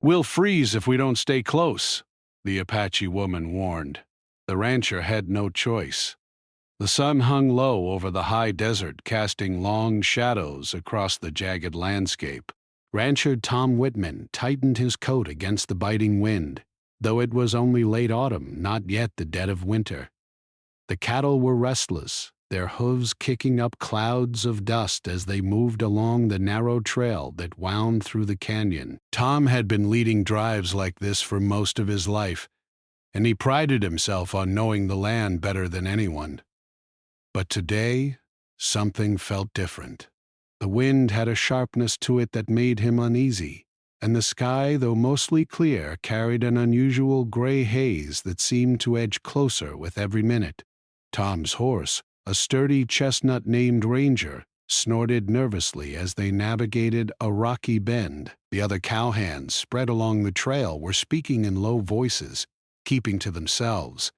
We'll freeze if we don't stay close, the Apache woman warned. The rancher had no choice. The sun hung low over the high desert, casting long shadows across the jagged landscape. Rancher Tom Whitman tightened his coat against the biting wind, though it was only late autumn, not yet the dead of winter. The cattle were restless, their hooves kicking up clouds of dust as they moved along the narrow trail that wound through the canyon. Tom had been leading drives like this for most of his life, and he prided himself on knowing the land better than anyone. But today, something felt different. The wind had a sharpness to it that made him uneasy, and the sky, though mostly clear, carried an unusual gray haze that seemed to edge closer with every minute. Tom's horse, a sturdy chestnut named Ranger, snorted nervously as they navigated a rocky bend. The other cowhands spread along the trail were speaking in low voices, keeping to themselves.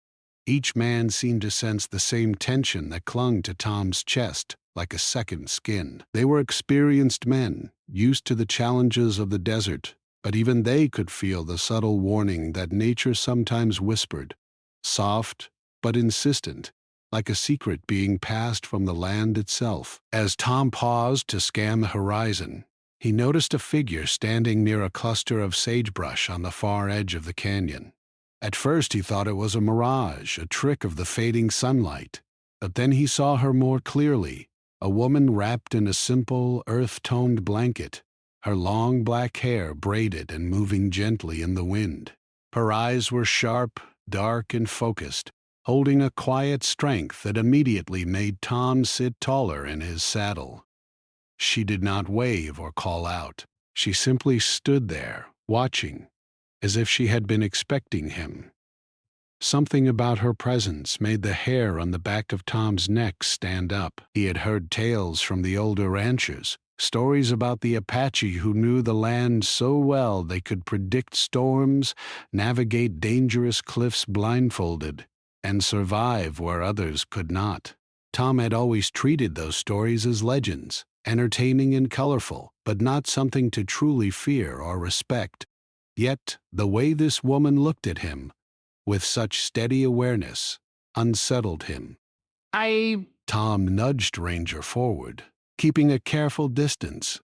Each man seemed to sense the same tension that clung to Tom's chest, like a second skin. They were experienced men, used to the challenges of the desert, but even they could feel the subtle warning that nature sometimes whispered, soft but insistent, like a secret being passed from the land itself. As Tom paused to scan the horizon, he noticed a figure standing near a cluster of sagebrush on the far edge of the canyon. At first he thought it was a mirage, a trick of the fading sunlight, but then he saw her more clearly, a woman wrapped in a simple, earth-toned blanket, her long black hair braided and moving gently in the wind. Her eyes were sharp, dark, and focused, holding a quiet strength that immediately made Tom sit taller in his saddle. She did not wave or call out. She simply stood there, watching, as if she had been expecting him. Something about her presence made the hair on the back of Tom's neck stand up. He had heard tales from the older ranchers, stories about the Apache who knew the land so well they could predict storms, navigate dangerous cliffs blindfolded, and survive where others could not. Tom had always treated those stories as legends, entertaining and colorful, but not something to truly fear or respect. Yet, the way this woman looked at him, with such steady awareness, unsettled him. Tom nudged Ranger forward, keeping a careful distance.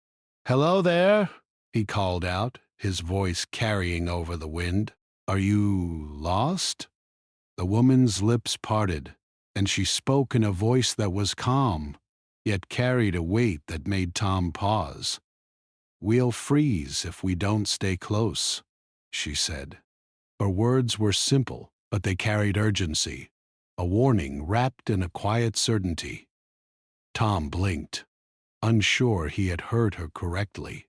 "Hello there," he called out, his voice carrying over the wind. "Are you lost?" The woman's lips parted, and she spoke in a voice that was calm, yet carried a weight that made Tom pause. "We'll freeze if we don't stay close," she said. Her words were simple, but they carried urgency, a warning wrapped in a quiet certainty. Tom blinked, unsure he had heard her correctly.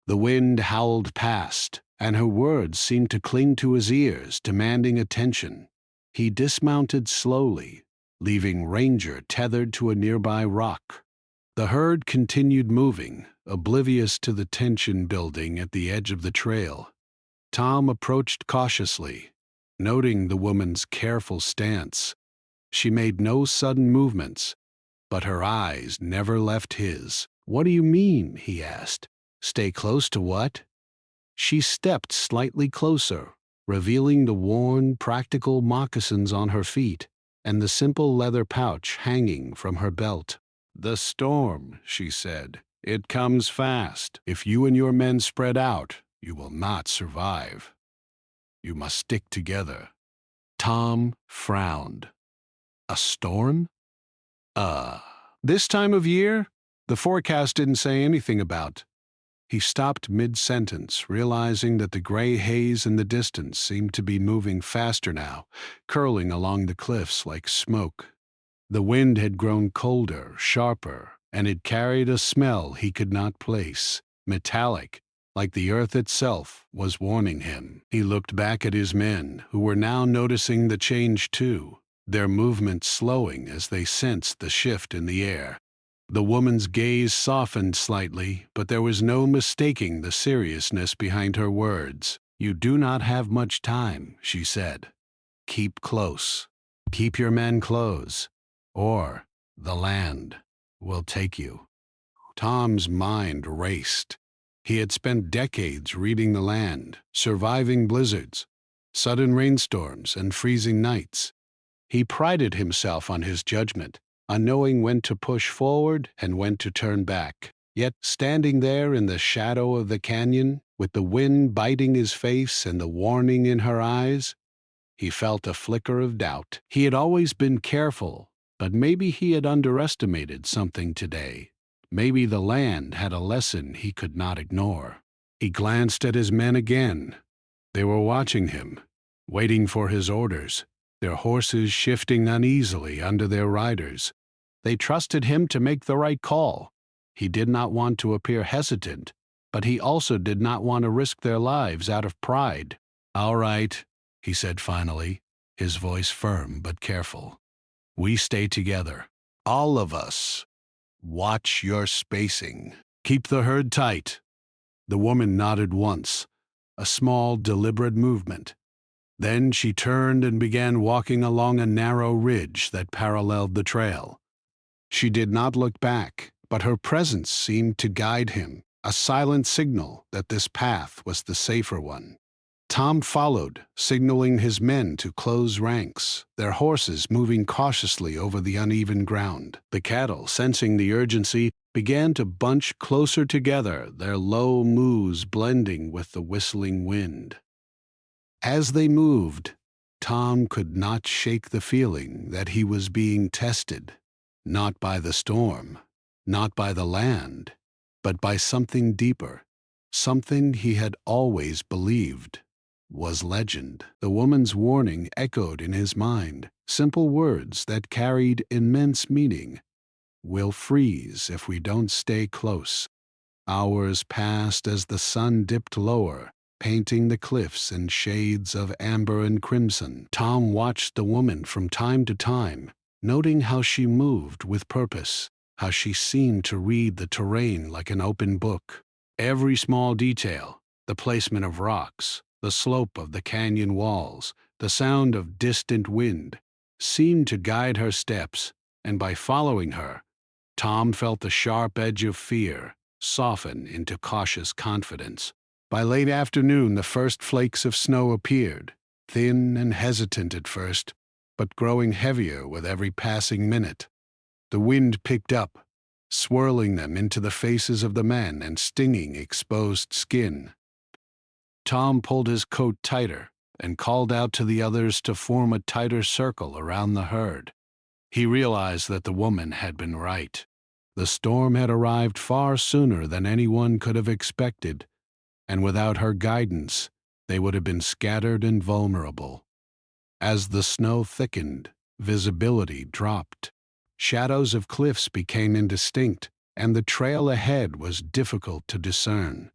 The wind howled past, and her words seemed to cling to his ears, demanding attention. He dismounted slowly, leaving Ranger tethered to a nearby rock. The herd continued moving, oblivious to the tension building at the edge of the trail. Tom approached cautiously, noting the woman's careful stance. She made no sudden movements, but her eyes never left his. "What do you mean?" he asked. "Stay close to what?" She stepped slightly closer, revealing the worn, practical moccasins on her feet and the simple leather pouch hanging from her belt. "The storm," she said. "It comes fast. If you and your men spread out, you will not survive. You must stick together." Tom frowned. "A storm? This time of year?" The forecast didn't say anything about. He stopped mid-sentence, realizing that the gray haze in the distance seemed to be moving faster now, curling along the cliffs like smoke. The wind had grown colder, sharper, and it carried a smell he could not place, metallic, like the earth itself was warning him. He looked back at his men, who were now noticing the change too, their movements slowing as they sensed the shift in the air. The woman's gaze softened slightly, but there was no mistaking the seriousness behind her words. "You do not have much time," she said. "Keep close. Keep your men close, or the land will take you." Tom's mind raced. He had spent decades reading the land, surviving blizzards, sudden rainstorms, and freezing nights. He prided himself on his judgment, on knowing when to push forward and when to turn back. Yet, standing there in the shadow of the canyon, with the wind biting his face and the warning in her eyes, he felt a flicker of doubt. He had always been careful, but maybe he had underestimated something today. Maybe the land had a lesson he could not ignore. He glanced at his men again. They were watching him, waiting for his orders, their horses shifting uneasily under their riders. They trusted him to make the right call. He did not want to appear hesitant, but he also did not want to risk their lives out of pride. "All right," he said finally, his voice firm but careful. "We stay together. All of us. Watch your spacing. Keep the herd tight." The woman nodded once, a small, deliberate movement. Then she turned and began walking along a narrow ridge that paralleled the trail. She did not look back, but her presence seemed to guide him, a silent signal that this path was the safer one. Tom followed, signaling his men to close ranks, their horses moving cautiously over the uneven ground. The cattle, sensing the urgency, began to bunch closer together, their low moos blending with the whistling wind. As they moved, Tom could not shake the feeling that he was being tested, not by the storm, not by the land, but by something deeper, something he had always believed was legend. The woman's warning echoed in his mind, simple words that carried immense meaning. "We'll freeze if we don't stay close." Hours passed as the sun dipped lower, painting the cliffs in shades of amber and crimson. Tom watched the woman from time to time, noting how she moved with purpose, how she seemed to read the terrain like an open book. Every small detail, the placement of rocks, the slope of the canyon walls, the sound of distant wind, seemed to guide her steps, and by following her, Tom felt the sharp edge of fear soften into cautious confidence. By late afternoon, the first flakes of snow appeared, thin and hesitant at first, but growing heavier with every passing minute. The wind picked up, swirling them into the faces of the men and stinging exposed skin. Tom pulled his coat tighter and called out to the others to form a tighter circle around the herd. He realized that the woman had been right. The storm had arrived far sooner than anyone could have expected, and without her guidance, they would have been scattered and vulnerable. As the snow thickened, visibility dropped. Shadows of cliffs became indistinct, and the trail ahead was difficult to discern.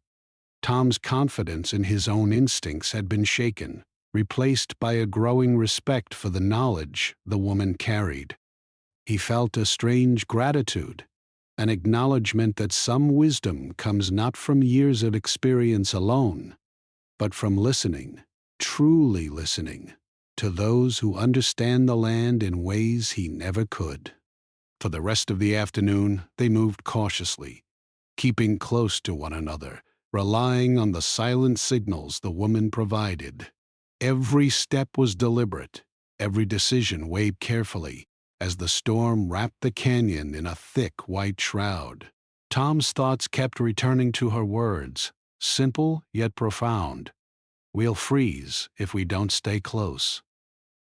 Tom's confidence in his own instincts had been shaken, replaced by a growing respect for the knowledge the woman carried. He felt a strange gratitude, an acknowledgement that some wisdom comes not from years of experience alone, but from listening, truly listening, to those who understand the land in ways he never could. For the rest of the afternoon, they moved cautiously, keeping close to one another, relying on the silent signals the woman provided. Every step was deliberate, every decision weighed carefully, as the storm wrapped the canyon in a thick white shroud. Tom's thoughts kept returning to her words, simple yet profound. "We'll freeze if we don't stay close."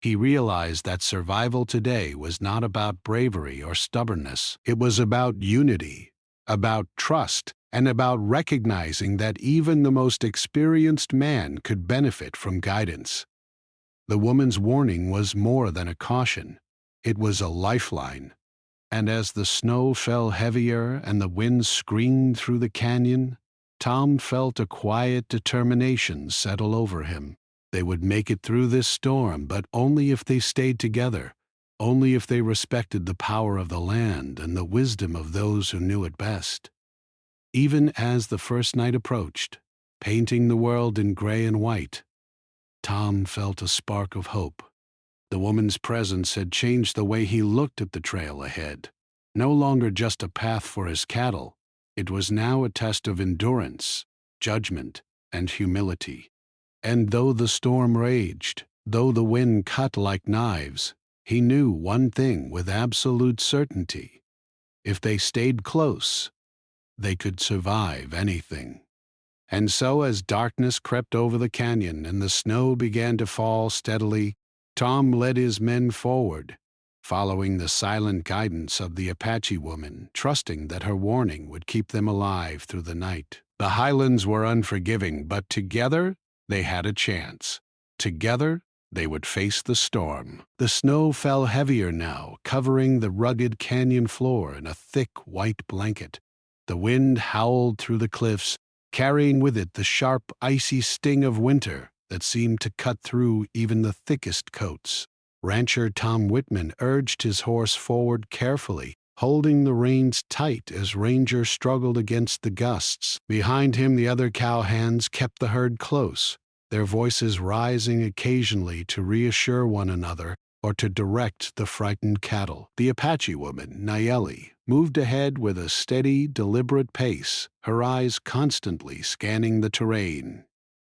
He realized that survival today was not about bravery or stubbornness. It was about unity, about trust, and about recognizing that even the most experienced man could benefit from guidance. The woman's warning was more than a caution. It was a lifeline. And as the snow fell heavier and the wind screamed through the canyon, Tom felt a quiet determination settle over him. They would make it through this storm, but only if they stayed together, only if they respected the power of the land and the wisdom of those who knew it best. Even as the first night approached, painting the world in gray and white, Tom felt a spark of hope. The woman's presence had changed the way he looked at the trail ahead. No longer just a path for his cattle, it was now a test of endurance, judgment, and humility. And though the storm raged, though the wind cut like knives, he knew one thing with absolute certainty. If they stayed close, they could survive anything. And so, as darkness crept over the canyon and the snow began to fall steadily, Tom led his men forward, following the silent guidance of the Apache woman, trusting that her warning would keep them alive through the night. The highlands were unforgiving, but together they had a chance. Together they would face the storm. The snow fell heavier now, covering the rugged canyon floor in a thick white blanket. The wind howled through the cliffs, carrying with it the sharp, icy sting of winter that seemed to cut through even the thickest coats. Rancher Tom Whitman urged his horse forward carefully, holding the reins tight as Ranger struggled against the gusts. Behind him, the other cowhands kept the herd close, their voices rising occasionally to reassure one another or to direct the frightened cattle. The Apache woman, Nayeli, moved ahead with a steady, deliberate pace, her eyes constantly scanning the terrain.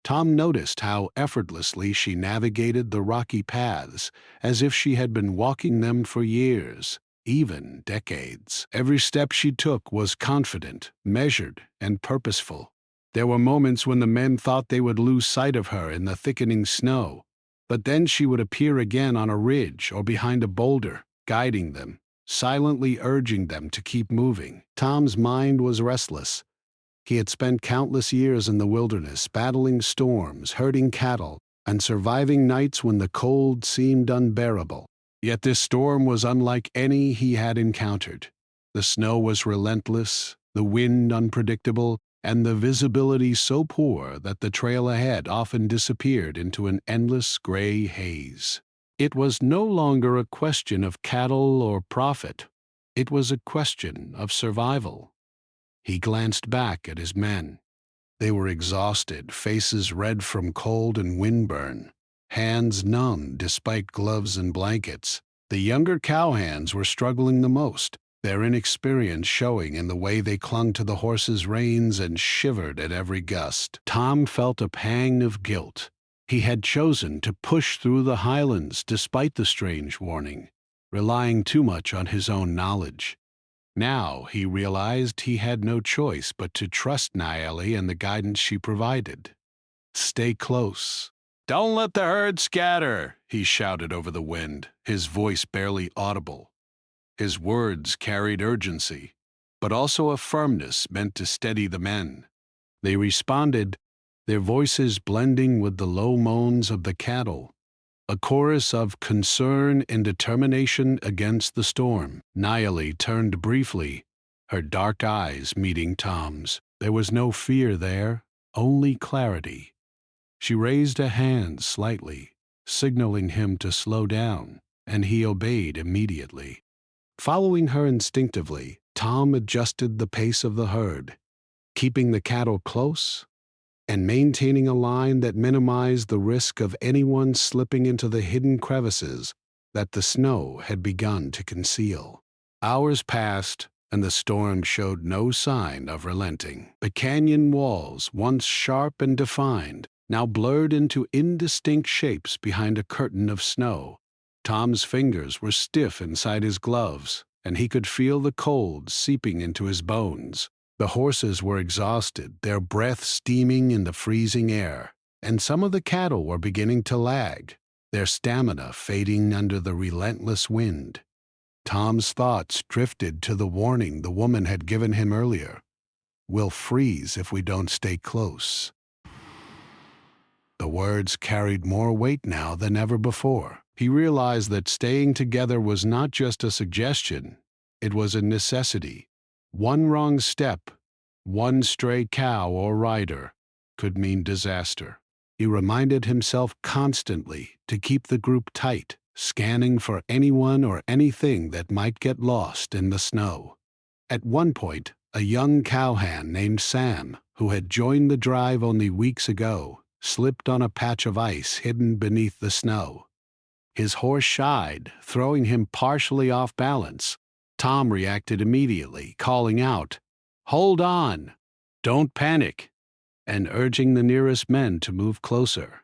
Tom noticed how effortlessly she navigated the rocky paths, as if she had been walking them for years, even decades. Every step she took was confident, measured, and purposeful. There were moments when the men thought they would lose sight of her in the thickening snow, but then she would appear again on a ridge or behind a boulder, guiding them, silently urging them to keep moving. Tom's mind was restless. He had spent countless years in the wilderness, battling storms, herding cattle, and surviving nights when the cold seemed unbearable. Yet this storm was unlike any he had encountered. The snow was relentless, the wind unpredictable, and the visibility so poor that the trail ahead often disappeared into an endless gray haze. It was no longer a question of cattle or profit. It was a question of survival. He glanced back at his men. They were exhausted, faces red from cold and windburn, hands numb despite gloves and blankets. The younger cowhands were struggling the most, their inexperience showing in the way they clung to the horses' reins and shivered at every gust. Tom felt a pang of guilt. He had chosen to push through the highlands despite the strange warning, relying too much on his own knowledge. Now he realized he had no choice but to trust Nayeli and the guidance she provided. Stay close. "Don't let the herd scatter," he shouted over the wind, his voice barely audible. His words carried urgency, but also a firmness meant to steady the men. They responded, their voices blending with the low moans of the cattle, a chorus of concern and determination against the storm. Nayeli turned briefly, her dark eyes meeting Tom's. There was no fear there, only clarity. She raised a hand slightly, signaling him to slow down, and he obeyed immediately. Following her instinctively, Tom adjusted the pace of the herd, keeping the cattle close and maintaining a line that minimized the risk of anyone slipping into the hidden crevices that the snow had begun to conceal. Hours passed, and the storm showed no sign of relenting. The canyon walls, once sharp and defined, now blurred into indistinct shapes behind a curtain of snow. Tom's fingers were stiff inside his gloves, and he could feel the cold seeping into his bones. The horses were exhausted, their breath steaming in the freezing air, and some of the cattle were beginning to lag, their stamina fading under the relentless wind. Tom's thoughts drifted to the warning the woman had given him earlier. "We'll freeze if we don't stay close." The words carried more weight now than ever before. He realized that staying together was not just a suggestion, it was a necessity. One wrong step, one stray cow or rider, could mean disaster. He reminded himself constantly to keep the group tight, scanning for anyone or anything that might get lost in the snow. At one point, a young cowhand named Sam, who had joined the drive only weeks ago, slipped on a patch of ice hidden beneath the snow. His horse shied, throwing him partially off balance. Tom reacted immediately, calling out, "Hold on! Don't panic!" and urging the nearest men to move closer.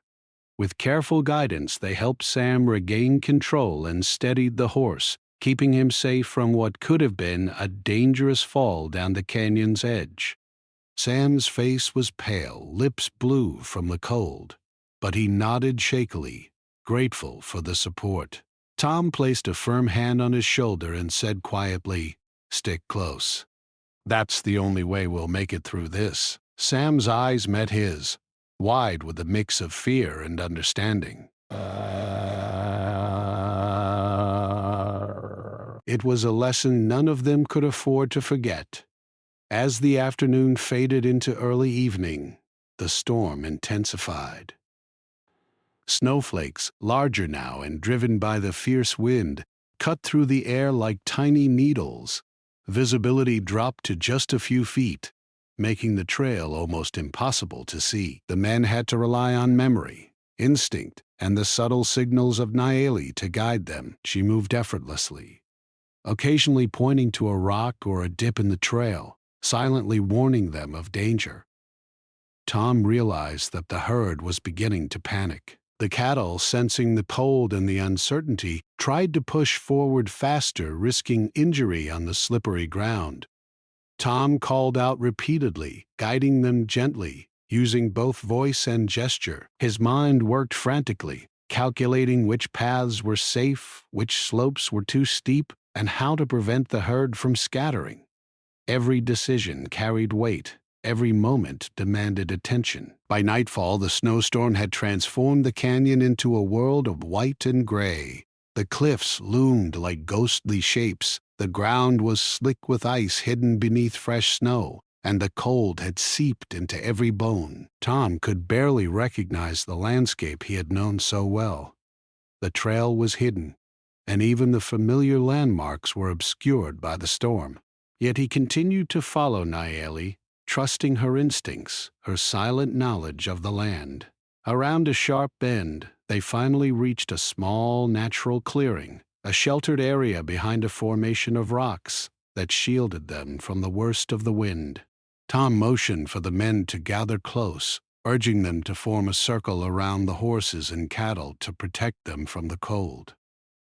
With careful guidance, they helped Sam regain control and steadied the horse, keeping him safe from what could have been a dangerous fall down the canyon's edge. Sam's face was pale, lips blue from the cold, but he nodded shakily, grateful for the support. Tom placed a firm hand on his shoulder and said quietly, "Stick close. That's the only way we'll make it through this." Sam's eyes met his, wide with a mix of fear and understanding. It was a lesson none of them could afford to forget. As the afternoon faded into early evening, the storm intensified. Snowflakes, larger now and driven by the fierce wind, cut through the air like tiny needles. Visibility dropped to just a few feet, making the trail almost impossible to see. The men had to rely on memory, instinct, and the subtle signals of Naeli to guide them. She moved effortlessly, occasionally pointing to a rock or a dip in the trail, silently warning them of danger. Tom realized that the herd was beginning to panic. The cattle, sensing the cold and the uncertainty, tried to push forward faster, risking injury on the slippery ground. Tom called out repeatedly, guiding them gently, using both voice and gesture. His mind worked frantically, calculating which paths were safe, which slopes were too steep, and how to prevent the herd from scattering. Every decision carried weight. Every moment demanded attention. By nightfall, the snowstorm had transformed the canyon into a world of white and gray. The cliffs loomed like ghostly shapes, the ground was slick with ice hidden beneath fresh snow, and the cold had seeped into every bone. Tom could barely recognize the landscape he had known so well. The trail was hidden, and even the familiar landmarks were obscured by the storm. Yet he continued to follow Naeli, trusting her instincts, her silent knowledge of the land. Around a sharp bend, they finally reached a small natural clearing, a sheltered area behind a formation of rocks that shielded them from the worst of the wind. Tom motioned for the men to gather close, urging them to form a circle around the horses and cattle to protect them from the cold.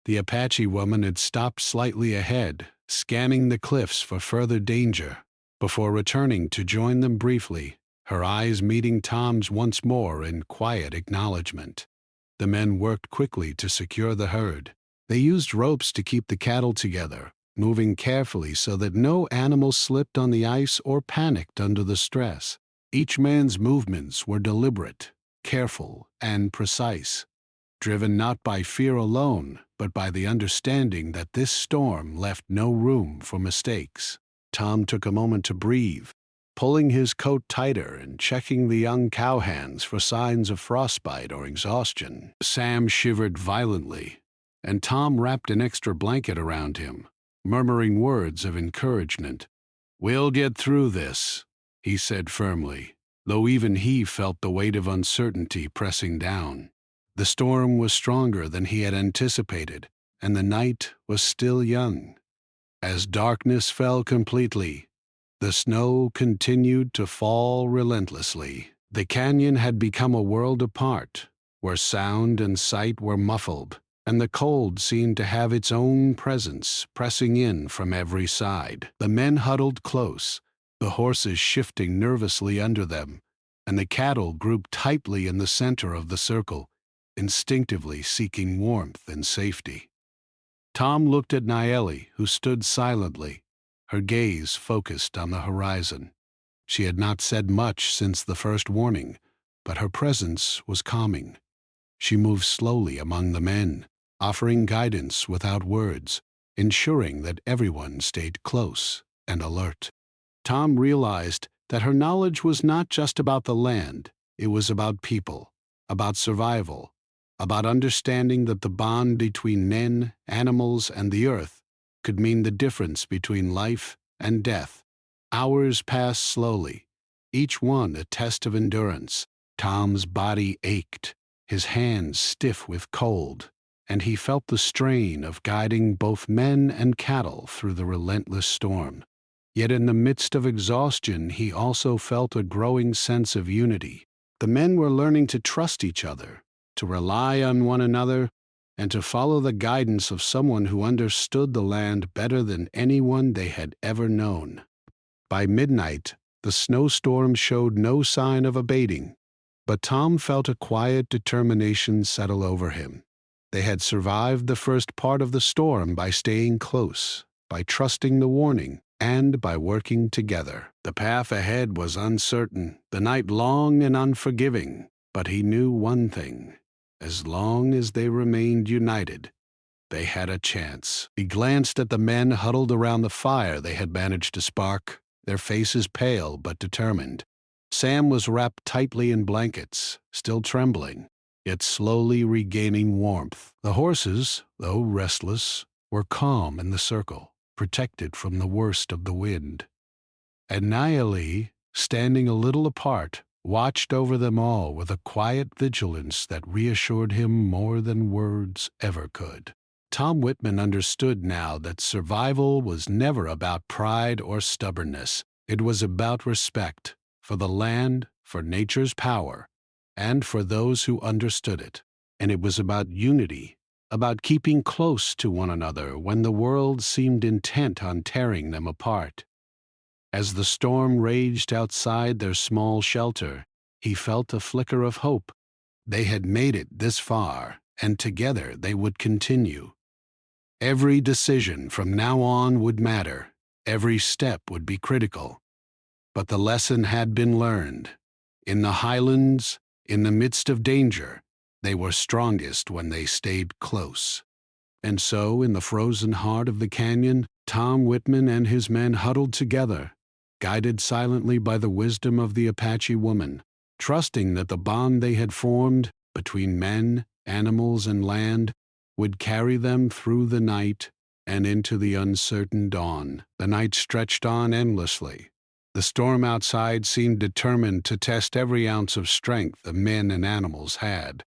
The Apache woman had stopped slightly ahead, scanning the cliffs for further danger, before returning to join them briefly, her eyes meeting Tom's once more in quiet acknowledgement. The men worked quickly to secure the herd. They used ropes to keep the cattle together, moving carefully so that no animal slipped on the ice or panicked under the stress. Each man's movements were deliberate, careful, and precise, driven not by fear alone, but by the understanding that this storm left no room for mistakes. Tom took a moment to breathe, pulling his coat tighter and checking the young cowhands for signs of frostbite or exhaustion. Sam shivered violently, and Tom wrapped an extra blanket around him, murmuring words of encouragement. "We'll get through this," he said firmly, though even he felt the weight of uncertainty pressing down. The storm was stronger than he had anticipated, and the night was still young. As darkness fell completely, the snow continued to fall relentlessly. The canyon had become a world apart, where sound and sight were muffled, and the cold seemed to have its own presence, pressing in from every side. The men huddled close, the horses shifting nervously under them, and the cattle grouped tightly in the center of the circle, instinctively seeking warmth and safety. Tom looked at Naeli, who stood silently, her gaze focused on the horizon. She had not said much since the first warning, but her presence was calming. She moved slowly among the men, offering guidance without words, ensuring that everyone stayed close and alert. Tom realized that her knowledge was not just about the land, it was about people, about survival, about understanding that the bond between men, animals, and the earth could mean the difference between life and death. Hours passed slowly, each one a test of endurance. Tom's body ached, his hands stiff with cold, and he felt the strain of guiding both men and cattle through the relentless storm. Yet in the midst of exhaustion, he also felt a growing sense of unity. The men were learning to trust each other, to rely on one another, and to follow the guidance of someone who understood the land better than anyone they had ever known. By midnight, the snowstorm showed no sign of abating, but Tom felt a quiet determination settle over him. They had survived the first part of the storm by staying close, by trusting the warning, and by working together. The path ahead was uncertain, the night long and unforgiving, but he knew one thing: as long as they remained united, they had a chance. He glanced at the men huddled around the fire they had managed to spark, their faces pale but determined. Sam was wrapped tightly in blankets, still trembling, yet slowly regaining warmth. The horses, though restless, were calm in the circle, protected from the worst of the wind. And Naili, standing a little apart, watched over them all with a quiet vigilance that reassured him more than words ever could. Tom Whitman understood now that survival was never about pride or stubbornness. It was about respect for the land, for nature's power, and for those who understood it. And it was about unity, about keeping close to one another when the world seemed intent on tearing them apart. As the storm raged outside their small shelter, he felt a flicker of hope. They had made it this far, and together they would continue. Every decision from now on would matter. Every step would be critical. But the lesson had been learned. In the highlands, in the midst of danger, they were strongest when they stayed close. And so, in the frozen heart of the canyon, Tom Whitman and his men huddled together, guided silently by the wisdom of the Apache woman, trusting that the bond they had formed between men, animals, and land would carry them through the night and into the uncertain dawn. The night stretched on endlessly. The storm outside seemed determined to test every ounce of strength the men and animals had.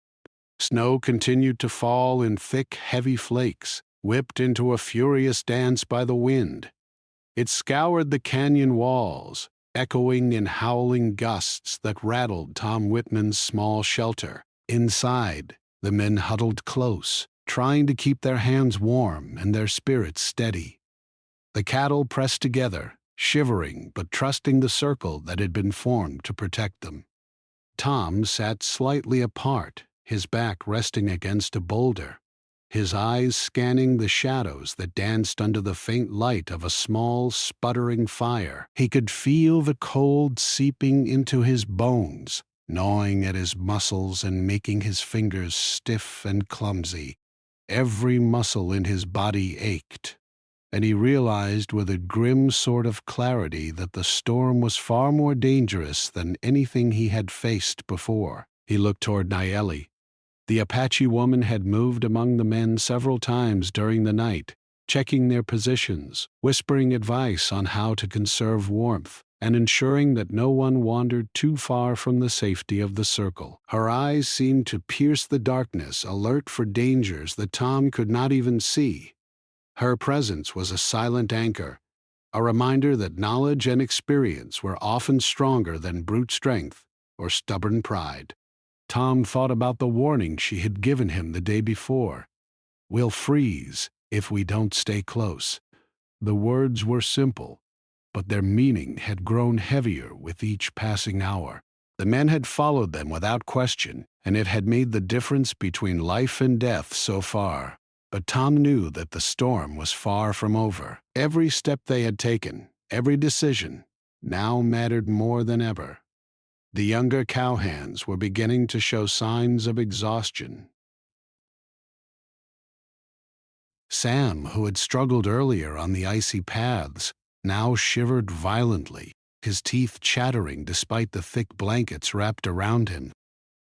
Snow continued to fall in thick, heavy flakes, whipped into a furious dance by the wind. It scoured the canyon walls, echoing in howling gusts that rattled Tom Whitman's small shelter. Inside, the men huddled close, trying to keep their hands warm and their spirits steady. The cattle pressed together, shivering but trusting the circle that had been formed to protect them. Tom sat slightly apart, his back resting against a boulder, his eyes scanning the shadows that danced under the faint light of a small, sputtering fire. He could feel the cold seeping into his bones, gnawing at his muscles and making his fingers stiff and clumsy. Every muscle in his body ached, and he realized with a grim sort of clarity that the storm was far more dangerous than anything he had faced before. He looked toward Naili. The Apache woman had moved among the men several times during the night, checking their positions, whispering advice on how to conserve warmth, and ensuring that no one wandered too far from the safety of the circle. Her eyes seemed to pierce the darkness, alert for dangers that Tom could not even see. Her presence was a silent anchor, a reminder that knowledge and experience were often stronger than brute strength or stubborn pride. Tom thought about the warning she had given him the day before. "We'll freeze if we don't stay close." The words were simple, but their meaning had grown heavier with each passing hour. The men had followed them without question, and it had made the difference between life and death so far. But Tom knew that the storm was far from over. Every step they had taken, every decision, now mattered more than ever. The younger cowhands were beginning to show signs of exhaustion. Sam, who had struggled earlier on the icy paths, now shivered violently, his teeth chattering despite the thick blankets wrapped around him.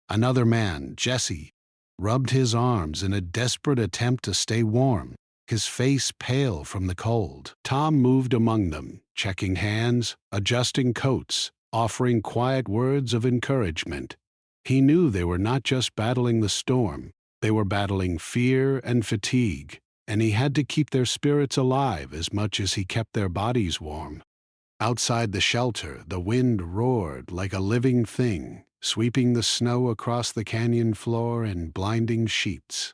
Another man, Jesse, rubbed his arms in a desperate attempt to stay warm, his face pale from the cold. Tom moved among them, checking hands, adjusting coats, offering quiet words of encouragement. He knew they were not just battling the storm, they were battling fear and fatigue, and he had to keep their spirits alive as much as he kept their bodies warm. Outside the shelter, the wind roared like a living thing, sweeping the snow across the canyon floor in blinding sheets.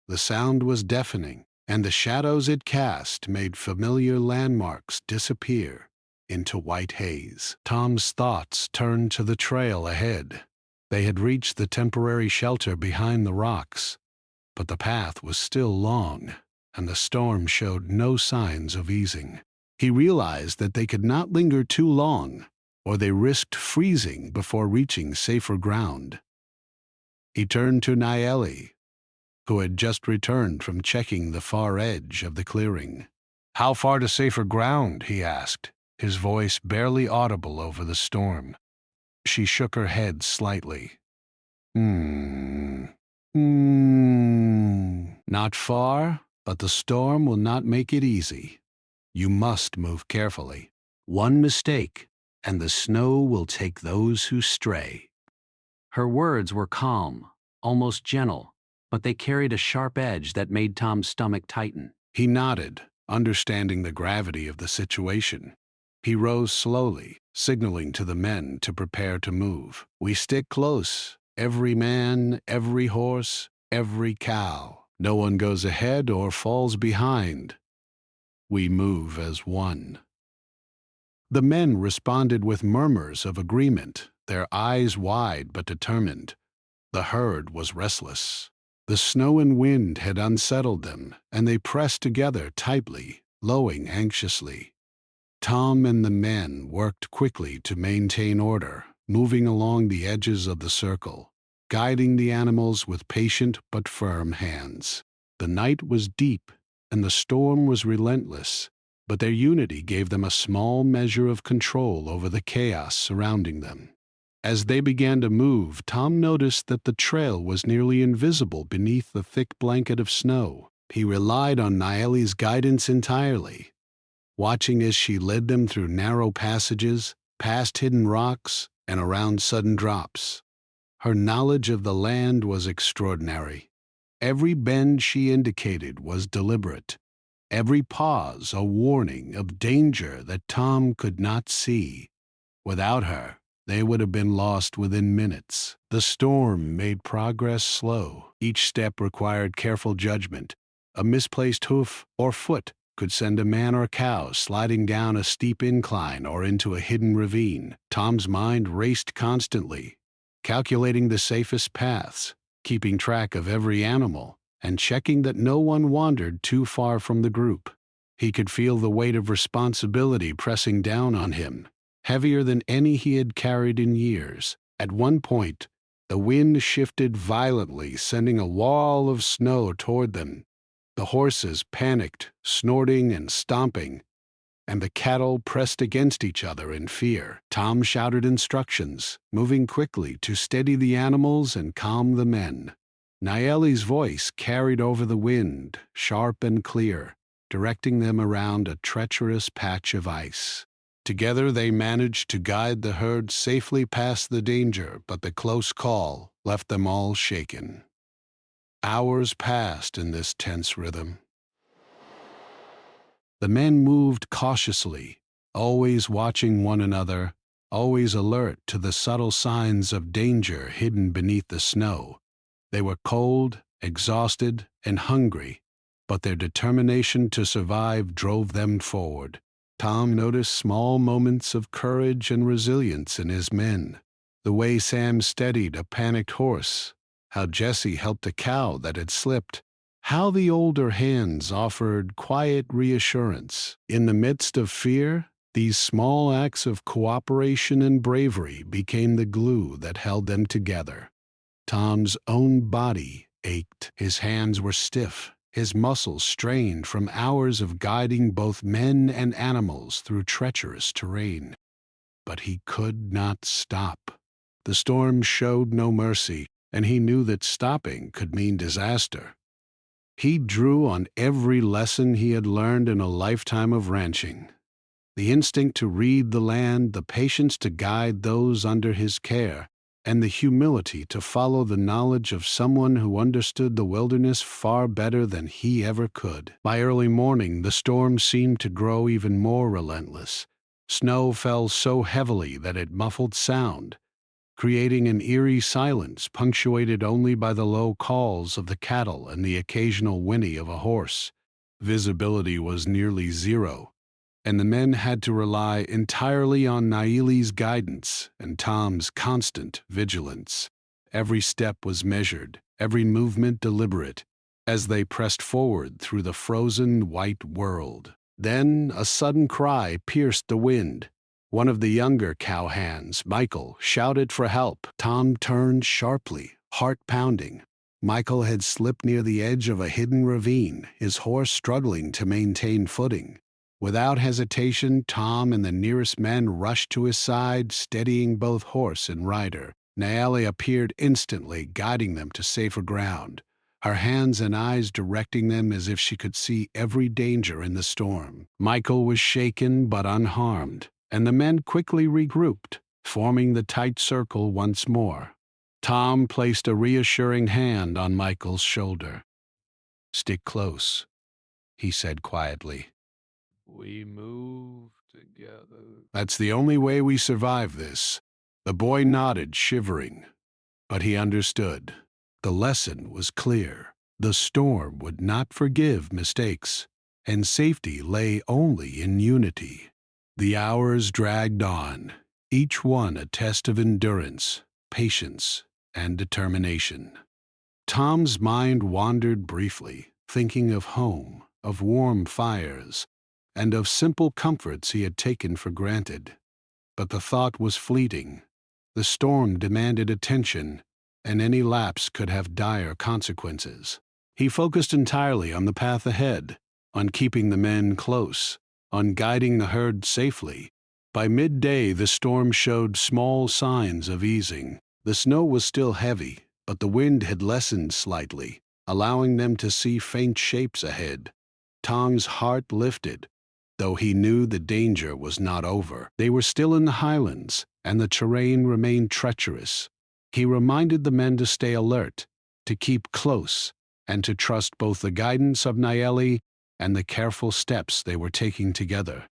The sound was deafening, and the shadows it cast made familiar landmarks disappear into white haze. Tom's thoughts turned to the trail ahead. They had reached the temporary shelter behind the rocks, but the path was still long, and the storm showed no signs of easing. He realized that they could not linger too long, or they risked freezing before reaching safer ground. He turned to Naeli, who had just returned from checking the far edge of the clearing. "How far to safer ground?" he asked, his voice barely audible over the storm. She shook her head slightly. Not far, but the storm will not make it easy. You must move carefully. One mistake, and the snow will take those who stray." Her words were calm, almost gentle, but they carried a sharp edge that made Tom's stomach tighten. He nodded, understanding the gravity of the situation. He rose slowly, signaling to the men to prepare to move. "We stick close, every man, every horse, every cow. No one goes ahead or falls behind. We move as one." The men responded with murmurs of agreement, their eyes wide but determined. The herd was restless. The snow and wind had unsettled them, and they pressed together tightly, lowing anxiously. Tom and the men worked quickly to maintain order, moving along the edges of the circle, guiding the animals with patient but firm hands. The night was deep, and the storm was relentless, but their unity gave them a small measure of control over the chaos surrounding them. As they began to move, Tom noticed that the trail was nearly invisible beneath the thick blanket of snow. He relied on Naeli's guidance entirely, watching as she led them through narrow passages, past hidden rocks, and around sudden drops. Her knowledge of the land was extraordinary. Every bend she indicated was deliberate, every pause a warning of danger that Tom could not see. Without her, they would have been lost within minutes. The storm made progress slow. Each step required careful judgment. A misplaced hoof or foot could send a man or cow sliding down a steep incline or into a hidden ravine. Tom's mind raced constantly, calculating the safest paths, keeping track of every animal, and checking that no one wandered too far from the group. He could feel the weight of responsibility pressing down on him, heavier than any he had carried in years. At one point, the wind shifted violently, sending a wall of snow toward them. The horses panicked, snorting and stomping, and the cattle pressed against each other in fear. Tom shouted instructions, moving quickly to steady the animals and calm the men. Naeli's voice carried over the wind, sharp and clear, directing them around a treacherous patch of ice. Together they managed to guide the herd safely past the danger, but the close call left them all shaken. Hours passed in this tense rhythm. The men moved cautiously, always watching one another, always alert to the subtle signs of danger hidden beneath the snow. They were cold, exhausted, and hungry, but their determination to survive drove them forward. Tom noticed small moments of courage and resilience in his men. The way Sam steadied a panicked horse, how Jesse helped a cow that had slipped, how the older hands offered quiet reassurance. In the midst of fear, these small acts of cooperation and bravery became the glue that held them together. Tom's own body ached. His hands were stiff, his muscles strained from hours of guiding both men and animals through treacherous terrain. But he could not stop. The storm showed no mercy, and he knew that stopping could mean disaster. He drew on every lesson he had learned in a lifetime of ranching. The instinct to read the land, the patience to guide those under his care, and the humility to follow the knowledge of someone who understood the wilderness far better than he ever could. By early morning, the storm seemed to grow even more relentless. Snow fell so heavily that it muffled sound, creating an eerie silence punctuated only by the low calls of the cattle and the occasional whinny of a horse. Visibility was nearly zero, and the men had to rely entirely on Naili's guidance and Tom's constant vigilance. Every step was measured, every movement deliberate, as they pressed forward through the frozen white world. Then a sudden cry pierced the wind. One of the younger cowhands, Michael, shouted for help. Tom turned sharply, heart pounding. Michael had slipped near the edge of a hidden ravine, his horse struggling to maintain footing. Without hesitation, Tom and the nearest men rushed to his side, steadying both horse and rider. Naeli appeared instantly, guiding them to safer ground, her hands and eyes directing them as if she could see every danger in the storm. Michael was shaken but unharmed, and the men quickly regrouped, forming the tight circle once more. Tom placed a reassuring hand on Michael's shoulder. "Stick close," he said quietly. We move together. "That's the only way we survive this." The boy nodded, shivering, but he understood. The lesson was clear. The storm would not forgive mistakes, and safety lay only in unity. The hours dragged on, each one a test of endurance, patience, and determination. Tom's mind wandered briefly, thinking of home, of warm fires, and of simple comforts he had taken for granted. But the thought was fleeting. The storm demanded attention, and any lapse could have dire consequences. He focused entirely on the path ahead, on keeping the men close, on guiding the herd safely. By midday, the storm showed small signs of easing. The snow was still heavy, but the wind had lessened slightly, allowing them to see faint shapes ahead. Tom's heart lifted, though he knew the danger was not over. They were still in the highlands, and the terrain remained treacherous. He reminded the men to stay alert, to keep close, and to trust both the guidance of Naeli and the careful steps they were taking together.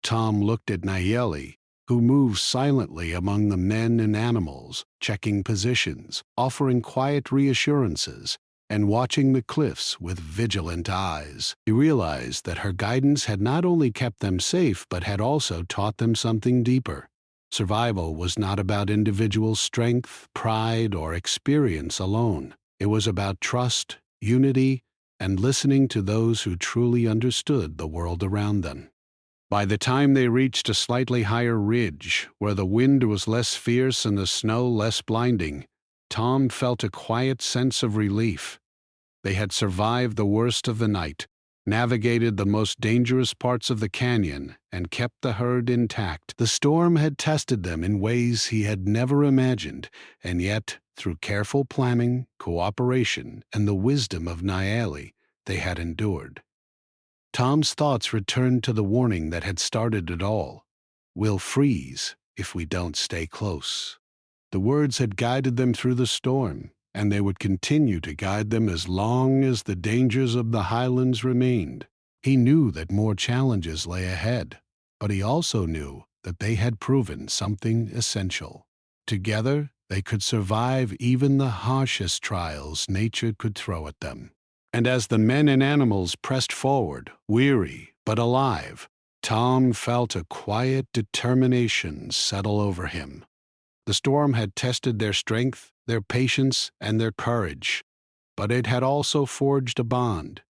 Tom looked at Naeli, who moved silently among the men and animals, checking positions, offering quiet reassurances, and watching the cliffs with vigilant eyes. He realized that her guidance had not only kept them safe but had also taught them something deeper. Survival was not about individual strength, pride, or experience alone. It was about trust, unity, and listening to those who truly understood the world around them. By the time they reached a slightly higher ridge, where the wind was less fierce and the snow less blinding, Tom felt a quiet sense of relief. They had survived the worst of the night, navigated the most dangerous parts of the canyon, and kept the herd intact. The storm had tested them in ways he had never imagined, and yet, through careful planning, cooperation, and the wisdom of Naeli, they had endured. Tom's thoughts returned to the warning that had started it all. "We'll freeze if we don't stay close." The words had guided them through the storm, and they would continue to guide them as long as the dangers of the highlands remained. He knew that more challenges lay ahead, but he also knew that they had proven something essential. Together, they could survive even the harshest trials nature could throw at them. And as the men and animals pressed forward, weary but alive, Tom felt a quiet determination settle over him. The storm had tested their strength, their patience, and their courage, but it had also forged a bond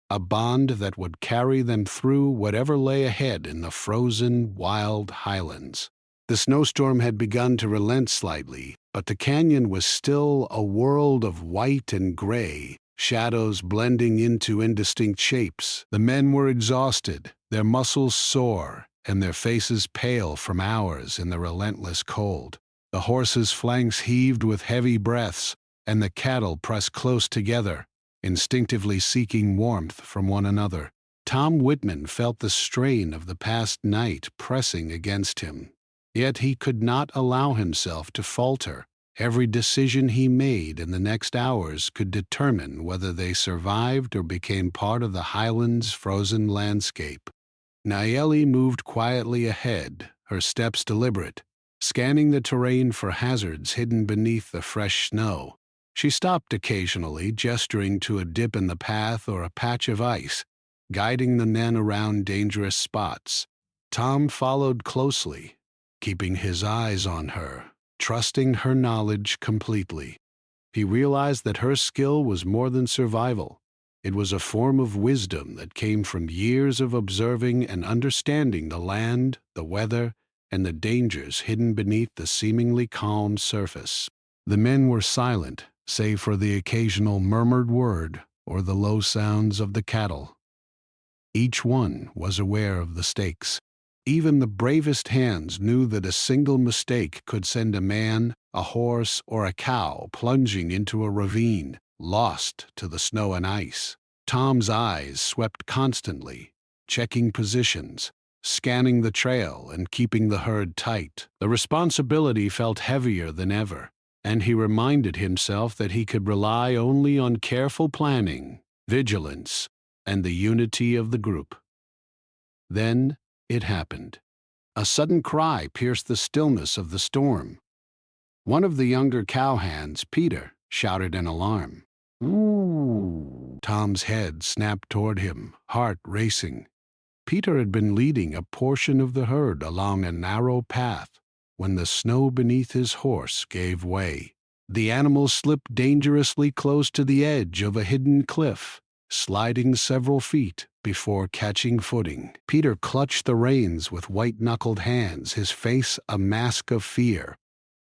that would carry them through whatever lay ahead in the frozen, wild highlands. The snowstorm had begun to relent slightly, but the canyon was still a world of white and gray, shadows blending into indistinct shapes. The men were exhausted, their muscles sore, and their faces pale from hours in the relentless cold. The horses' flanks heaved with heavy breaths, and the cattle pressed close together, instinctively seeking warmth from one another. Tom Whitman felt the strain of the past night pressing against him. Yet he could not allow himself to falter. Every decision he made in the next hours could determine whether they survived or became part of the highlands' frozen landscape. Nayeli moved quietly ahead, her steps deliberate, scanning the terrain for hazards hidden beneath the fresh snow. She stopped occasionally, gesturing to a dip in the path or a patch of ice, guiding the men around dangerous spots. Tom followed closely, keeping his eyes on her, trusting her knowledge completely. He realized that her skill was more than survival. It was a form of wisdom that came from years of observing and understanding the land, the weather, and the dangers hidden beneath the seemingly calm surface. The men were silent, save for the occasional murmured word or the low sounds of the cattle. Each one was aware of the stakes. Even the bravest hands knew that a single mistake could send a man, a horse, or a cow plunging into a ravine, lost to the snow and ice. Tom's eyes swept constantly, checking positions, scanning the trail, and keeping the herd tight. The responsibility felt heavier than ever, and he reminded himself that he could rely only on careful planning, vigilance, and the unity of the group. Then it happened. A sudden cry pierced the stillness of the storm. One of the younger cowhands, Peter, shouted in alarm. "Ooh!" Tom's head snapped toward him, heart racing. Peter had been leading a portion of the herd along a narrow path when the snow beneath his horse gave way. The animal slipped dangerously close to the edge of a hidden cliff, sliding several feet before catching footing. Peter clutched the reins with white-knuckled hands, his face a mask of fear.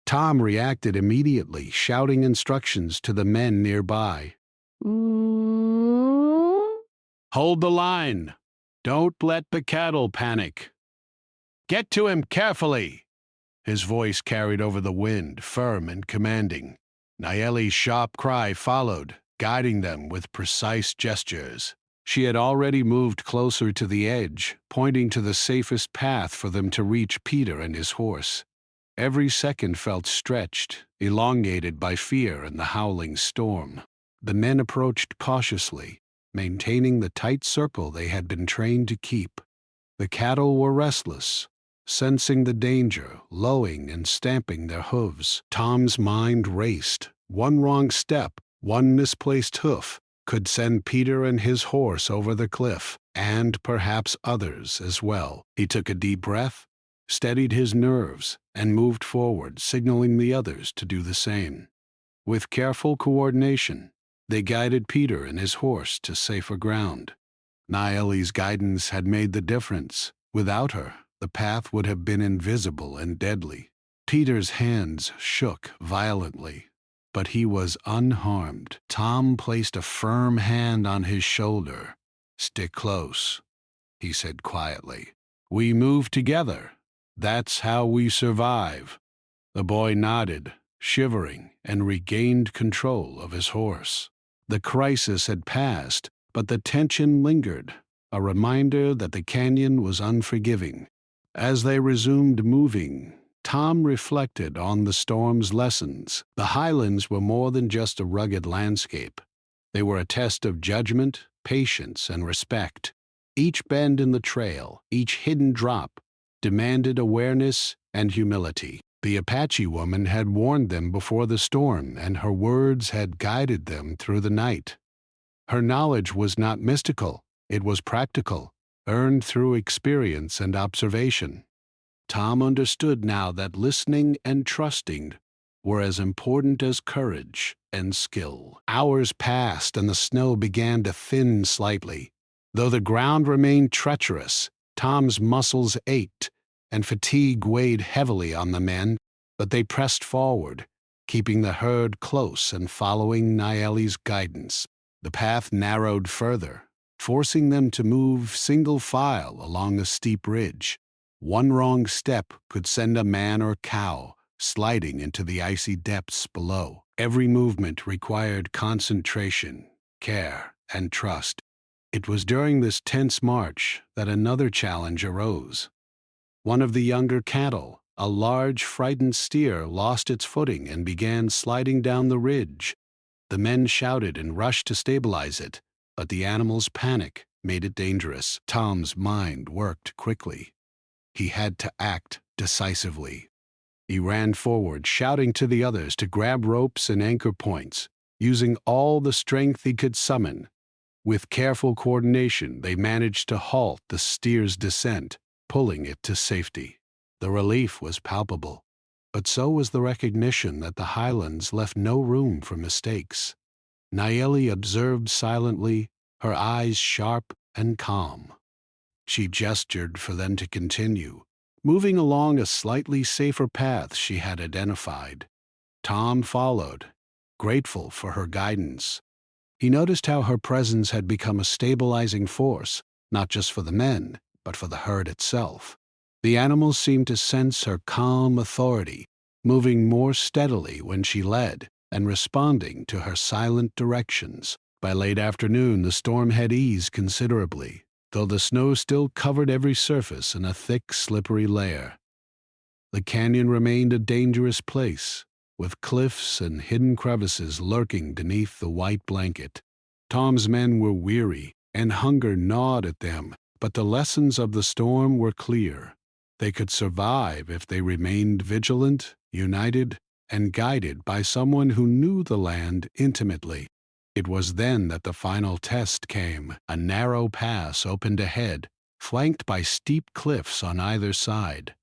Tom reacted immediately, shouting instructions to the men nearby. "Hold the line. Don't let the cattle panic. Get to him carefully." His voice carried over the wind, firm and commanding. Nayeli's sharp cry followed, guiding them with precise gestures. She had already moved closer to the edge, pointing to the safest path for them to reach Peter and his horse. Every second felt stretched, elongated by fear and the howling storm. The men approached cautiously, maintaining the tight circle they had been trained to keep. The cattle were restless, sensing the danger, lowing and stamping their hooves. Tom's mind raced. One wrong step, one misplaced hoof, could send Peter and his horse over the cliff, and perhaps others as well. He took a deep breath, steadied his nerves, and moved forward, signaling the others to do the same. With careful coordination, they guided Peter and his horse to safer ground. Nayeli's guidance had made the difference. Without her, the path would have been invisible and deadly. Peter's hands shook violently, but he was unharmed. Tom placed a firm hand on his shoulder. "Stick close," he said quietly. "We move together. That's how we survive." The boy nodded, shivering, and regained control of his horse. The crisis had passed, but the tension lingered, a reminder that the canyon was unforgiving. As they resumed moving, Tom reflected on the storm's lessons. The highlands were more than just a rugged landscape. They were a test of judgment, patience, and respect. Each bend in the trail, each hidden drop, demanded awareness and humility. The Apache woman had warned them before the storm, and her words had guided them through the night. Her knowledge was not mystical, it was practical, earned through experience and observation. Tom understood now that listening and trusting were as important as courage and skill. Hours passed and the snow began to thin slightly. Though the ground remained treacherous, Tom's muscles ached and fatigue weighed heavily on the men, but they pressed forward, keeping the herd close and following Nayeli's guidance. The path narrowed further, forcing them to move single file along a steep ridge. One wrong step could send a man or cow sliding into the icy depths below. Every movement required concentration, care, and trust. It was during this tense march that another challenge arose. One of the younger cattle, a large, frightened steer, lost its footing and began sliding down the ridge. The men shouted and rushed to stabilize it, but the animal's panic made it dangerous. Tom's mind worked quickly. He had to act decisively. He ran forward, shouting to the others to grab ropes and anchor points, using all the strength he could summon. With careful coordination, they managed to halt the steer's descent, pulling it to safety. The relief was palpable, but so was the recognition that the highlands left no room for mistakes. Nayeli observed silently, her eyes sharp and calm. She gestured for them to continue, moving along a slightly safer path she had identified. Tom followed, grateful for her guidance. He noticed how her presence had become a stabilizing force, not just for the men, but for the herd itself. The animals seemed to sense her calm authority, moving more steadily when she led and responding to her silent directions. By late afternoon, the storm had eased considerably, though the snow still covered every surface in a thick, slippery layer. The canyon remained a dangerous place, with cliffs and hidden crevices lurking beneath the white blanket. Tom's men were weary, and hunger gnawed at them, but the lessons of the storm were clear. They could survive if they remained vigilant, united, and guided by someone who knew the land intimately. It was then that the final test came. A narrow pass opened ahead, flanked by steep cliffs on either side.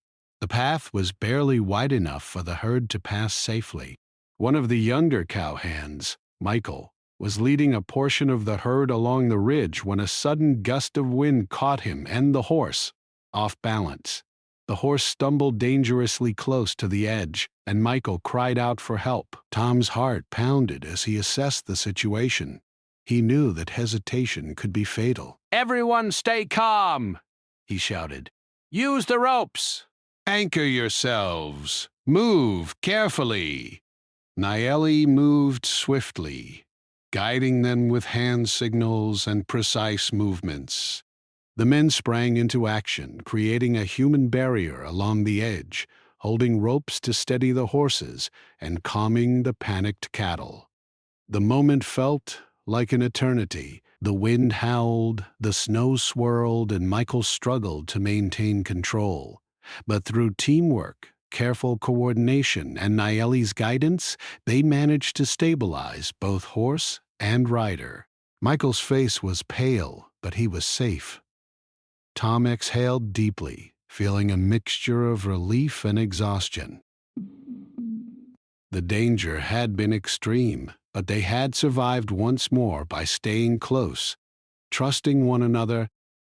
The path was barely wide enough for the herd to pass safely. One of the younger cowhands, Michael, was leading a portion of the herd along the ridge when a sudden gust of wind caught him and the horse off balance. The horse stumbled dangerously close to the edge, and Michael cried out for help. Tom's heart pounded as he assessed the situation. He knew that hesitation could be fatal. "Everyone stay calm," he shouted. "Use the ropes. Anchor yourselves. Move carefully." Nayeli moved swiftly, guiding them with hand signals and precise movements. The men sprang into action, creating a human barrier along the edge, holding ropes to steady the horses and calming the panicked cattle. The moment felt like an eternity. The wind howled, the snow swirled, and Michael struggled to maintain control. But through teamwork, careful coordination, and Nayeli's guidance, they managed to stabilize both horse and rider. Michael's face was pale, but he was safe. Tom exhaled deeply, feeling a mixture of relief and exhaustion. The danger had been extreme, but they had survived once more by staying close, trusting one another,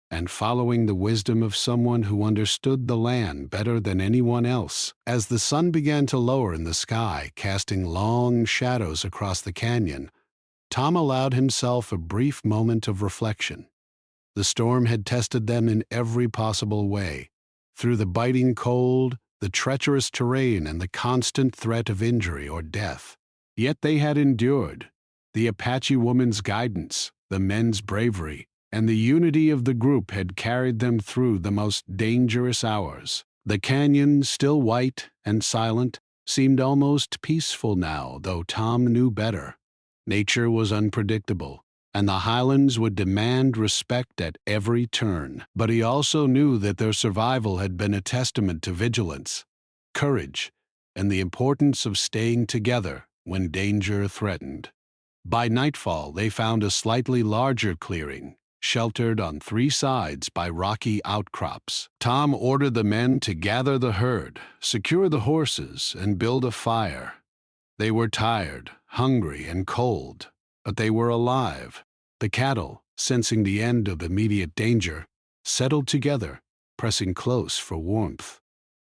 and following the wisdom of someone who understood the land better than anyone else. As the sun began to lower in the sky, casting long shadows across the canyon, Tom allowed himself a brief moment of reflection. The storm had tested them in every possible way, through the biting cold, the treacherous terrain, and the constant threat of injury or death. Yet they had endured. The Apache woman's guidance, the men's bravery, and the unity of the group had carried them through the most dangerous hours. The canyon, still white and silent, seemed almost peaceful now, though Tom knew better. Nature was unpredictable, and the highlands would demand respect at every turn. But he also knew that their survival had been a testament to vigilance, courage, and the importance of staying together when danger threatened. By nightfall, they found a slightly larger clearing, sheltered on three sides by rocky outcrops. Tom ordered the men to gather the herd, secure the horses, and build a fire. They were tired, hungry, and cold, but they were alive. The cattle, sensing the end of immediate danger, settled together, pressing close for warmth.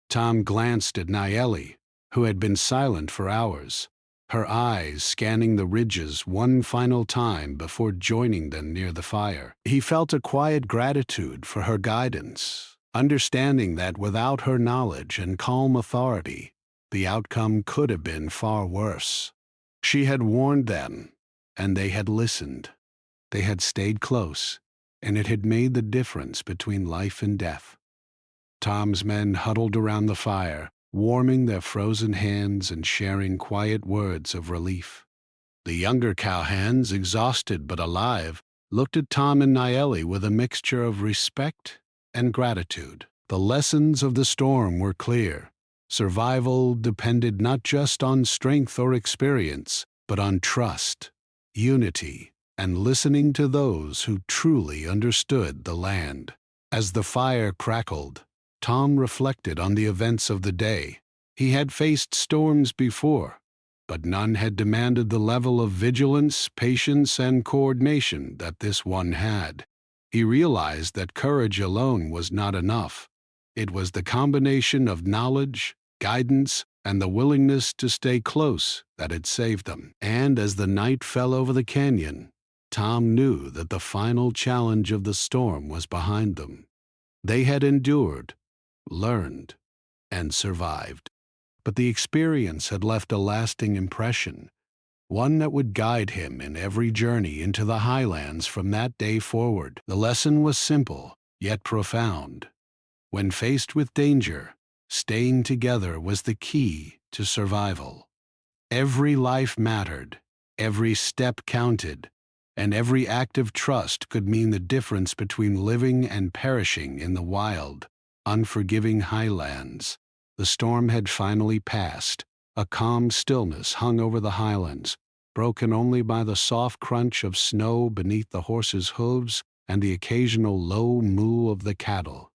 Tom glanced at Nayeli, who had been silent for hours, her eyes scanning the ridges one final time before joining them near the fire. He felt a quiet gratitude for her guidance, understanding that without her knowledge and calm authority, the outcome could have been far worse. She had warned them, and they had listened. They had stayed close, and it had made the difference between life and death. Tom's men huddled around the fire, warming their frozen hands and sharing quiet words of relief. The younger cowhands, exhausted but alive, looked at Tom and Naeli with a mixture of respect and gratitude. The lessons of the storm were clear. Survival depended not just on strength or experience, but on trust, unity, and listening to those who truly understood the land. As the fire crackled, Tom reflected on the events of the day. He had faced storms before, but none had demanded the level of vigilance, patience, and coordination that this one had. He realized that courage alone was not enough. It was the combination of knowledge, guidance, and the willingness to stay close that had saved them. And as the night fell over the canyon, Tom knew that the final challenge of the storm was behind them. They had endured, learned, and survived. But the experience had left a lasting impression, one that would guide him in every journey into the highlands from that day forward. The lesson was simple, yet profound. When faced with danger, staying together was the key to survival. Every life mattered, every step counted, and every act of trust could mean the difference between living and perishing in the wild, unforgiving highlands. The storm had finally passed. A calm stillness hung over the highlands, broken only by the soft crunch of snow beneath the horses' hooves and the occasional low moo of the cattle.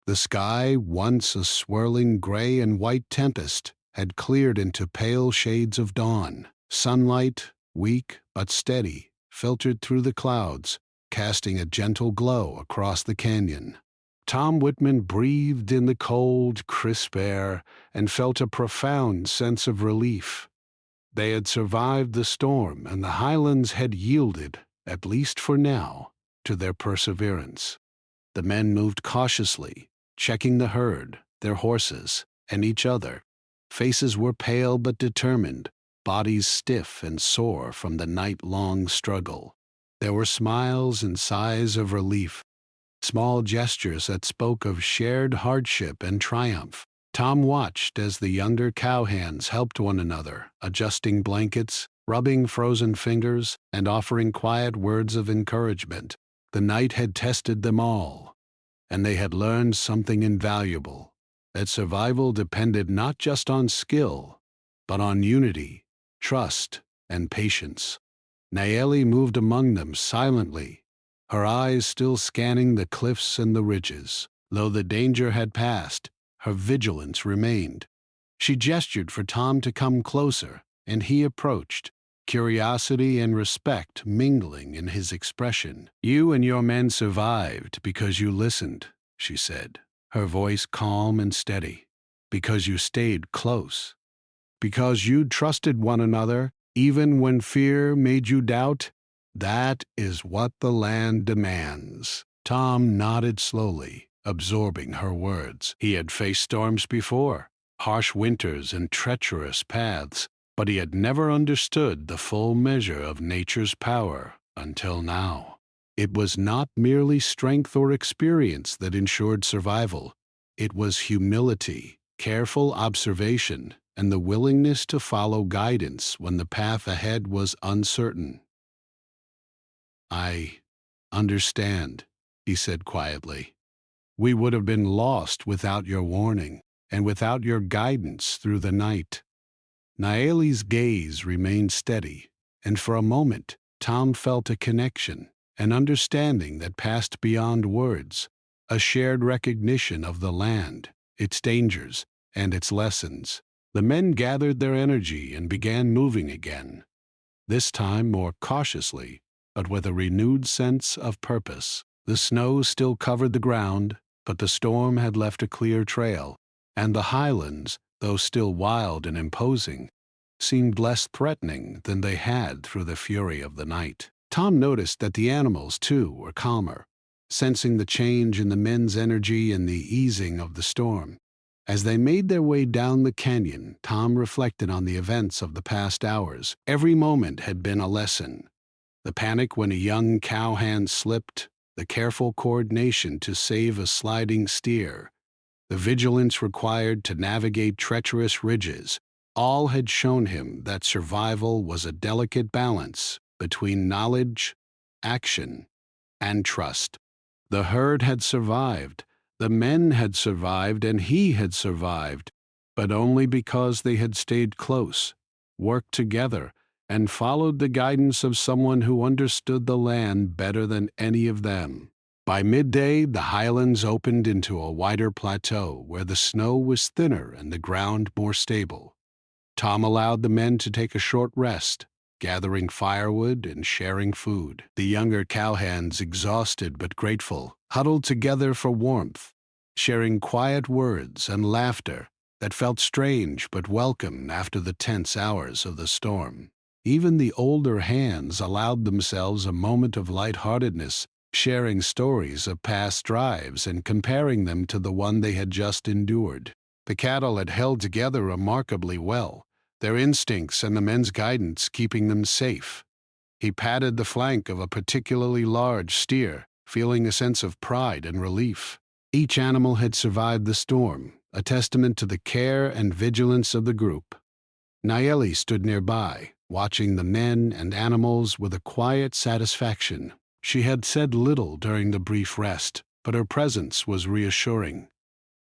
The sky, once a swirling gray and white tempest, had cleared into pale shades of dawn. Sunlight, weak but steady, filtered through the clouds, casting a gentle glow across the canyon. Tom Whitman breathed in the cold, crisp air and felt a profound sense of relief. They had survived the storm, and the highlands had yielded, at least for now, to their perseverance. The men moved cautiously, checking the herd, their horses, and each other. Faces were pale but determined, bodies stiff and sore from the night-long struggle. There were smiles and sighs of relief, small gestures that spoke of shared hardship and triumph. Tom watched as the younger cowhands helped one another, adjusting blankets, rubbing frozen fingers, and offering quiet words of encouragement. The night had tested them all, and they had learned something invaluable, that survival depended not just on skill, but on unity, trust, and patience. Naeli moved among them silently, her eyes still scanning the cliffs and the ridges. Though the danger had passed, her vigilance remained. She gestured for Tom to come closer, and he approached, curiosity and respect mingling in his expression. "You and your men survived because you listened," she said, her voice calm and steady. "Because you stayed close. Because you trusted one another, even when fear made you doubt. That is what the land demands." Tom nodded slowly, absorbing her words. He had faced storms before, harsh winters and treacherous paths, but he had never understood the full measure of nature's power until now. It was not merely strength or experience that ensured survival. It was humility, careful observation, and the willingness to follow guidance when the path ahead was uncertain. "I understand," he said quietly. "We would have been lost without your warning, and without your guidance through the night." Naeli's gaze remained steady, and for a moment Tom felt a connection, an understanding that passed beyond words, a shared recognition of the land, its dangers, and its lessons. The men gathered their energy and began moving again, this time more cautiously, but with a renewed sense of purpose. The snow still covered the ground, but the storm had left a clear trail, and the highlands, though still wild and imposing, seemed less threatening than they had through the fury of the night. Tom noticed that the animals, too, were calmer, sensing the change in the men's energy and the easing of the storm. As they made their way down the canyon, Tom reflected on the events of the past hours. Every moment had been a lesson. The panic when a young cowhand slipped, the careful coordination to save a sliding steer, the vigilance required to navigate treacherous ridges, all had shown him that survival was a delicate balance between knowledge, action, and trust. The herd had survived, the men had survived, and he had survived, but only because they had stayed close, worked together, and followed the guidance of someone who understood the land better than any of them. By midday, the highlands opened into a wider plateau where the snow was thinner and the ground more stable. Tom allowed the men to take a short rest, gathering firewood and sharing food. The younger cowhands, exhausted but grateful, huddled together for warmth, sharing quiet words and laughter that felt strange but welcome after the tense hours of the storm. Even the older hands allowed themselves a moment of lightheartedness, sharing stories of past drives and comparing them to the one they had just endured. The cattle had held together remarkably well, their instincts and the men's guidance keeping them safe. He patted the flank of a particularly large steer, feeling a sense of pride and relief. Each animal had survived the storm, a testament to the care and vigilance of the group. Nayeli stood nearby, watching the men and animals with a quiet satisfaction. She had said little during the brief rest, but her presence was reassuring.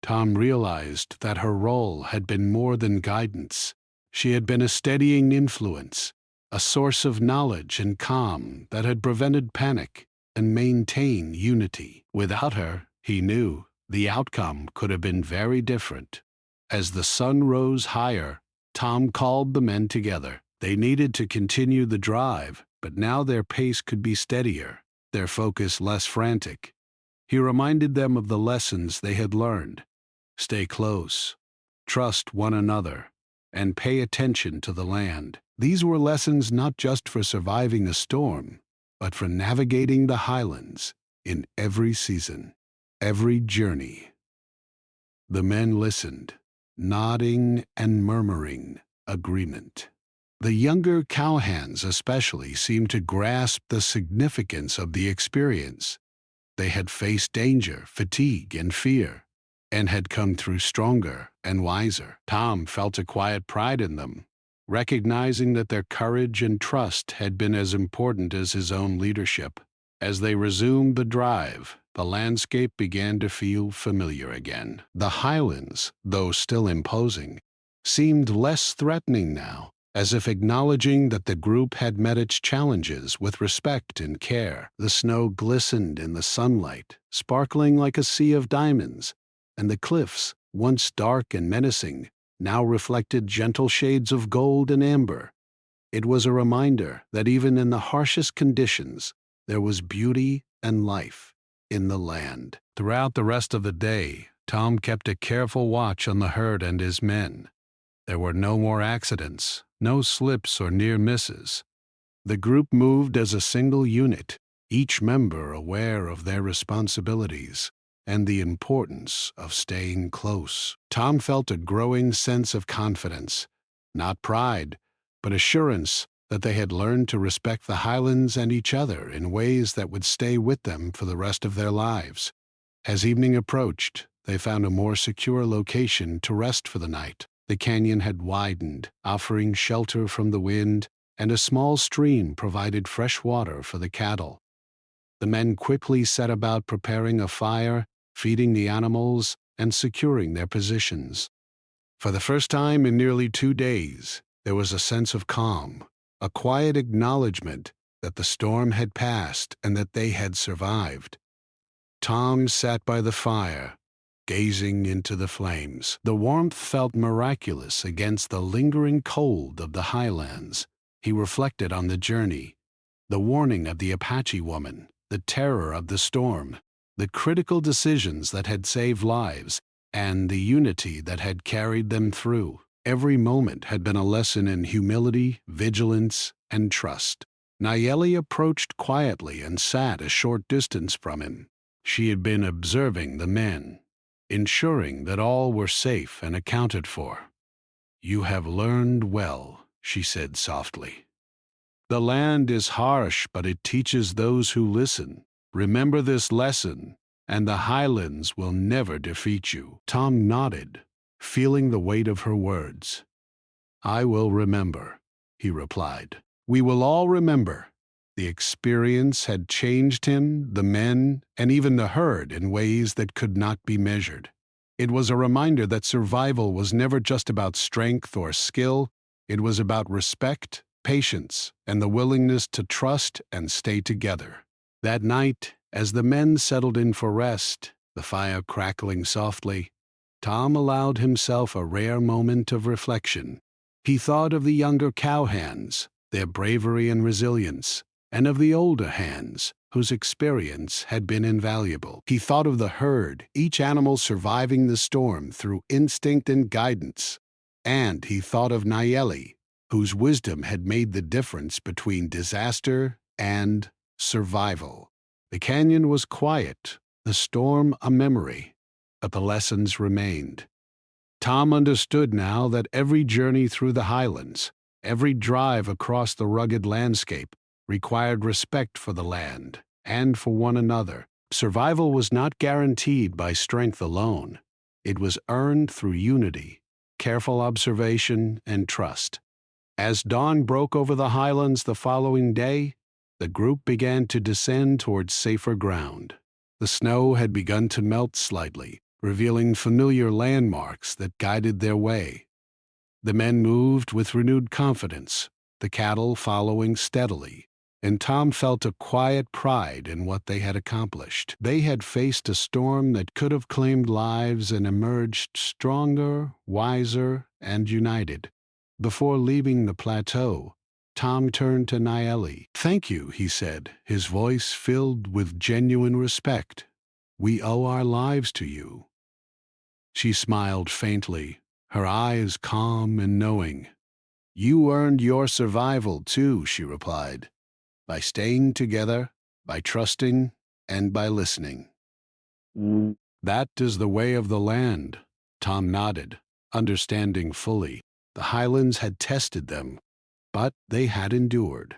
Tom realized that her role had been more than guidance. She had been a steadying influence, a source of knowledge and calm that had prevented panic and maintained unity. Without her, he knew, the outcome could have been very different. As the sun rose higher, Tom called the men together. They needed to continue the drive, but now their pace could be steadier, their focus less frantic. He reminded them of the lessons they had learned. Stay close, trust one another, and pay attention to the land. These were lessons not just for surviving a storm, but for navigating the highlands in every season, every journey. The men listened, nodding and murmuring agreement. The younger cowhands especially seemed to grasp the significance of the experience. They had faced danger, fatigue, and fear, and had come through stronger and wiser. Tom felt a quiet pride in them, recognizing that their courage and trust had been as important as his own leadership. As they resumed the drive, the landscape began to feel familiar again. The highlands, though still imposing, seemed less threatening now, as if acknowledging that the group had met its challenges with respect and care. The snow glistened in the sunlight, sparkling like a sea of diamonds, and the cliffs, once dark and menacing, now reflected gentle shades of gold and amber. It was a reminder that even in the harshest conditions, there was beauty and life in the land. Throughout the rest of the day, Tom kept a careful watch on the herd and his men. There were no more accidents, no slips or near misses. The group moved as a single unit, each member aware of their responsibilities and the importance of staying close. Tom felt a growing sense of confidence, not pride, but assurance that they had learned to respect the highlands and each other in ways that would stay with them for the rest of their lives. As evening approached, they found a more secure location to rest for the night. The canyon had widened, offering shelter from the wind, and a small stream provided fresh water for the cattle. The men quickly set about preparing a fire, feeding the animals, and securing their positions. For the first time in nearly 2 days, there was a sense of calm, a quiet acknowledgement that the storm had passed and that they had survived. Tom sat by the fire, gazing into the flames. The warmth felt miraculous against the lingering cold of the highlands. He reflected on the journey, the warning of the Apache woman, the terror of the storm, the critical decisions that had saved lives, and the unity that had carried them through. Every moment had been a lesson in humility, vigilance, and trust. Nayeli approached quietly and sat a short distance from him. She had been observing the men, ensuring that all were safe and accounted for. "You have learned well," she said softly. "The land is harsh, but it teaches those who listen. Remember this lesson, and the highlands will never defeat you." Tom nodded, feeling the weight of her words. "I will remember," he replied. "We will all remember. The experience had changed him, the men, and even the herd in ways that could not be measured. It was a reminder that survival was never just about strength or skill. It was about respect, patience, and the willingness to trust and stay together. That night, as the men settled in for rest, the fire crackling softly, Tom allowed himself a rare moment of reflection. He thought of the younger cowhands, their bravery and resilience, and of the older hands, whose experience had been invaluable. He thought of the herd, each animal surviving the storm through instinct and guidance. And he thought of Nayeli, whose wisdom had made the difference between disaster and survival. The canyon was quiet, the storm a memory, but the lessons remained. Tom understood now that every journey through the highlands, every drive across the rugged landscape, required respect for the land and for one another. Survival was not guaranteed by strength alone. It was earned through unity, careful observation, and trust. As dawn broke over the highlands the following day, the group began to descend towards safer ground. The snow had begun to melt slightly, revealing familiar landmarks that guided their way. The men moved with renewed confidence, the cattle following steadily, and Tom felt a quiet pride in what they had accomplished. They had faced a storm that could have claimed lives and emerged stronger, wiser, and united. Before leaving the plateau, Tom turned to Nayeli. "Thank you," he said, his voice filled with genuine respect. "We owe our lives to you." She smiled faintly, her eyes calm and knowing. "You earned your survival, too," she replied, "by staying together, by trusting, and by listening." "That is the way of the land," Tom nodded, understanding fully. The highlands had tested them, but they had endured.